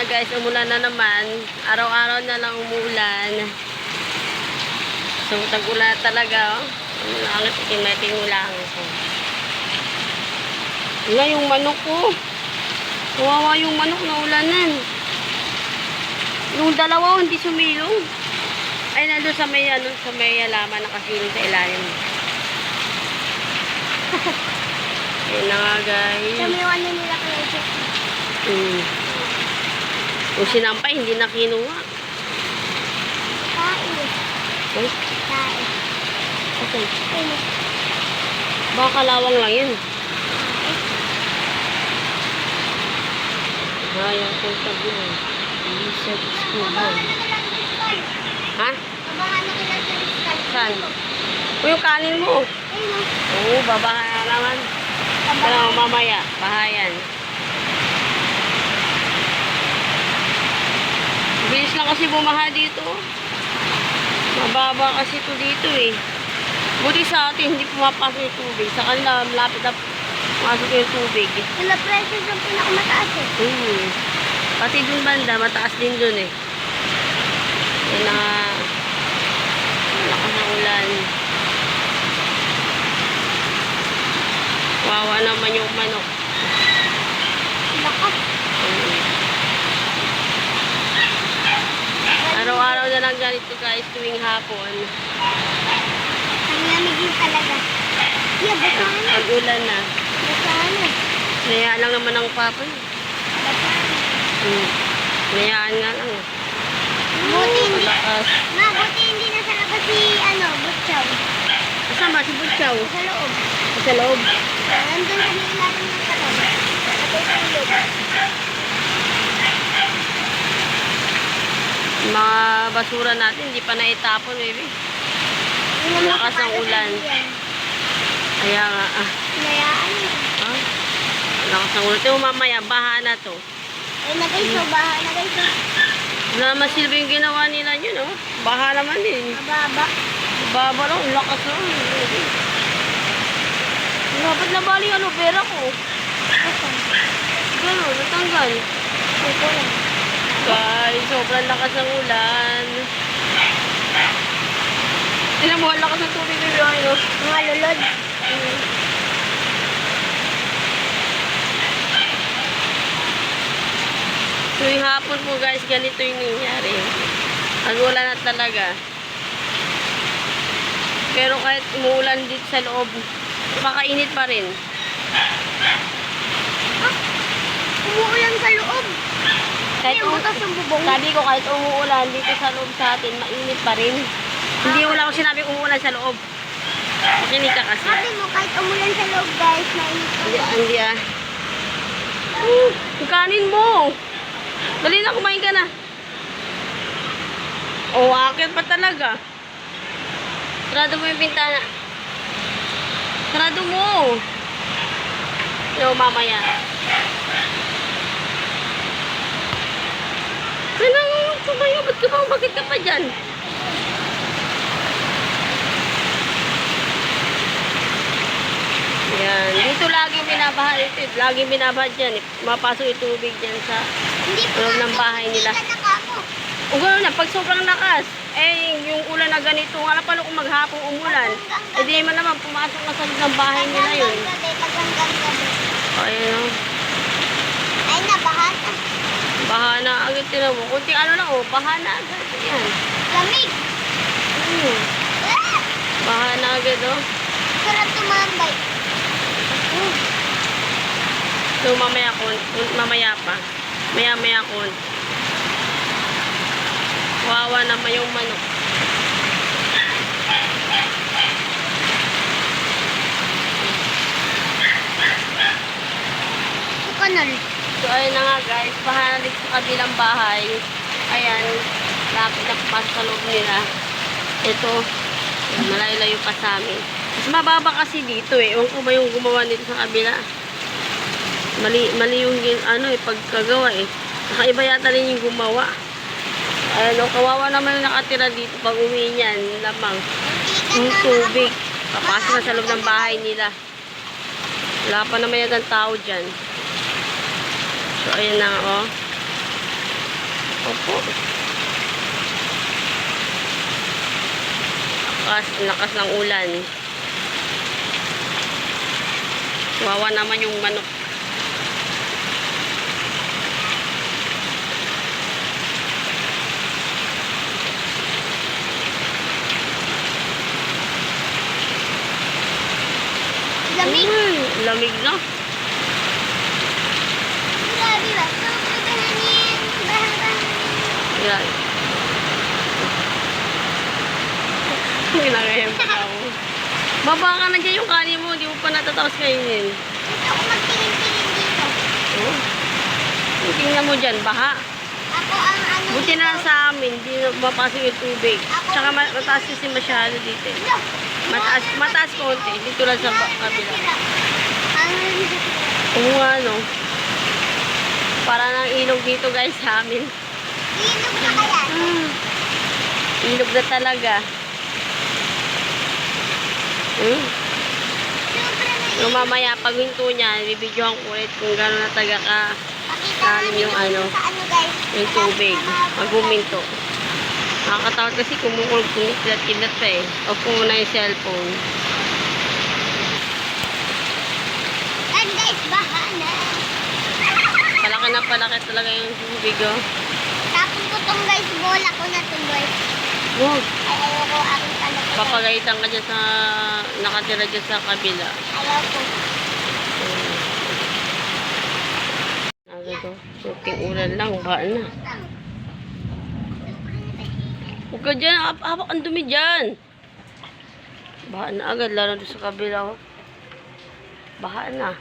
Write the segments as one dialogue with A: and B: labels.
A: nga guys, umulan na naman. Araw-araw na lang umulan. So, tag-ulan talaga. Oh. Ang ikimeting ulang ko. Wala yung manok ko. Kawawa yung manok na ulanan. Yung dalawa hindi sumilong. Ay, nandun sa may, sa may laman nakasilong sa ilalim. Ayun na nga guys.
B: Kami yung ano nila kaya ito.
A: Yung sinampay, hindi na kinuha.
B: Kain.
A: Ay,
B: Kain.
A: okay.
B: Kain.
A: Baka kalawang lang yun. Ayaw kong tabihan. Hindi sa school. Ha?
B: Abangan na kailan sa iskal.
A: Saan? O yung kanin mo.
B: Ayun.
A: Oo, babaha na naman. Pero mamaya, bahayan. Bilis lang kasi bumaha dito. Mababa kasi ito dito eh. Buti sa atin, hindi pumapasok yung tubig. Sa kanila, malapit na pumasok yung tubig.
B: Sila pressure yung pinakamataas eh.
A: Pati dun banda, mataas din dun eh. Yan na lakas ng ulan. Wawa naman yung manok.
B: Lakas.
A: Araw-araw na lang ganito guys tuwing hapon.
B: Ang lamig din talaga. Yeah, basahan na.
A: Pag-ulan na.
B: Basahan na.
A: Nayaan lang naman ang papa.
B: Basahan na.
A: Nayaan nga lang.
B: Buti hindi.
A: Malakas.
B: Ma, buti hindi nasa labas si, Butchaw.
A: Kasama si Butchaw.
B: Sa loob.
A: Sa loob.
B: Nandun sa may ilalim ng kalan. Natutulog.
A: Mga basura natin, hindi pa naitapon, baby. Lakas ng ulan. Kaya nga,
B: Hinayaan mo.
A: lakas ng ulan. Ito mamaya, baha na to.
B: Ay, nagayso. Baha. Nagayso.
A: Wala naman silbi yung ginawa nila yun, oh. Baha naman din.
B: Mababa.
A: Baba lang, lakas lang. Dapat nabali ang aloe vera ko.
B: Asan?
A: Gano'n, natanggal.
B: Ito lang.
A: Guys, sobrang lakas ng ulan. Tinan mo, ang lakas ng tubig na yun, no?
B: Mga lulod.
A: Tuwing hapon po guys, ganito yung nangyari. Nagulan na talaga. Pero kahit umuulan dito sa loob, makainit pa rin.
B: Umuulan sa loob.
A: Kahit
B: butas yung bubong.
A: sabi ko kahit umuulan dito sa loob sa atin, mainit pa rin. Hindi wala ko sinabi umuulan sa loob. Makinig ka kasi.
B: Sabi mo, kahit umulan sa loob, guys, mainit pa rin.
A: Hindi ah. Yung kanin mo. Dali na, kumain ka na. Oh, akit pa talaga. Sarado mo yung bintana. Sarado mo. Yo, mamaya. Kailangan mo tumayo. Bakit ka pa dyan? Yan. Dito laging binabaha. Laging binabaha dyan. Mapasok yung tubig dyan sa
B: Hindi po
A: loob ng bahay nila.
B: Hindi ka nakako.
A: O gano'n na, pag sobrang lakas, yung ulan na ganito, wala pa kung maghapong umulan, di man naman pumasok na sa loob ng bahay nila yun.
B: Paganggang gabi.
A: O, ayun o.
B: Ay, nabaha na.
A: Baha na agad, tinan mo. Kunting ano lang o, baha na agad. Yan.
B: Lamig. Ah!
A: Baha na agad o.
B: Sarap tumambay.
A: So, mamaya pa. Maya ko. Wawa naman yung manok.
B: Kanal.
A: So, ayun na nga guys. Baha na dito sa kabilang bahay. Ayan. Lapit na pasok sa loob nila. Ito. Malayo-layo pa sa amin. Mas mababa kasi dito eh. Ewan ko ba yung gumawa dito sa kabila. Mali yung pagkagawa eh. Nakaiba yata rin yung gumawa. Ayun, kawawa naman yung nakatira dito pag uwi niyan. Lamang. Yung tubig. Papasok na sa loob ng bahay nila. Wala pa naman yata tao dyan. So, ayan na oh. Opo. Lakas ng ulan. Wawa naman yung manok.
B: Lamig.
A: Lamig na.
B: Grabe ba? Bahanin.
A: Yan. Ginagayan pa ako. Baba ka na dyan yung kanin mo. Hindi mo pa natatapos kainin.
B: Gusto ko magtingin-tingin dito.
A: Oh. Tingnan mo dyan, baha.
B: Ako ang ano.
A: Buti na lang sa amin, hindi na mapasok yung tubig. Tsaka mataas kasi masyado dito. Mataas konti. Dito lang sa kabila. Oo nga, no. Para ng ilog dito guys sa amin.
B: Ilog na kaya?
A: Ilog na talaga. So, mamaya pag hinto niya, bibidyohan ko ulit kung gano'n na taga ka lalim yung ano,
B: guys.
A: yung tubig. Pag huminto. Nakakatawad kasi kumukulog kumikilat-kilat pa eh. Off ko muna yung cellphone.
B: And guys, baha na.
A: Palaki na palaki talaga yung tubig oh.
B: Tapos ko tong guys, bola ko na to guys.
A: Wag.
B: Ay, ayoko aking talak.
A: Papagalitan ka dyan sa nakatira dyan sa kabila.
B: Ayoko.
A: Agad oh. Kunting ulan lang, baan na. Huwag ka dyan, hawak ang dumi dyan. Baha na agad, lalo doon sa kabila. Oh. Baha na.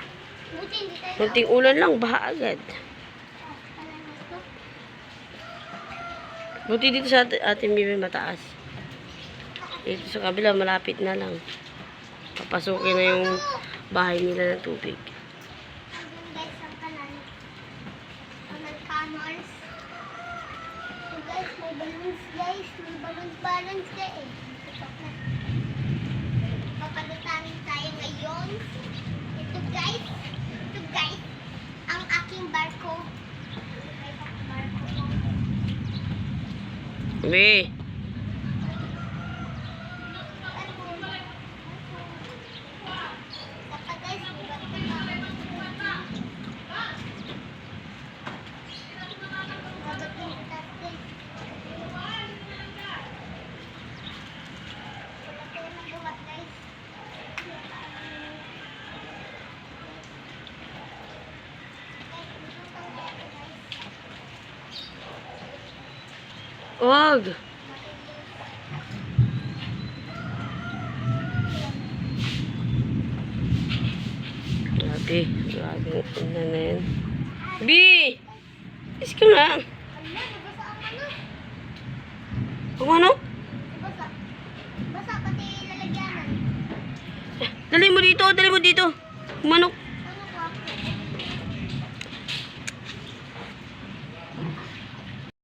B: Buti hindi tayo.
A: Kunting ulan lang, baha agad. Buti dito sa ating bibi mataas. Dito sa kabila, malapit na lang. Papasukin na yung bahay nila ng tubig.
B: Ayun guys, ang kanan. Ang canals. So guys, may balloons guys. May balloons guys. Papagatanin tayo ngayon. Ito guys. Ang aking barko.
A: Be.
B: Dapat guys, may barko na. Magating kita guys. Wala tayo ng buhat guys.
A: Wag. Grabe ulan na yan. Bi! Is ka nga.
B: Ala, nabasa ang ano?
A: Kung ano?
B: Basa. Basa pati lalagyanan.
A: Dali mo dito, dali mo dito. Manok.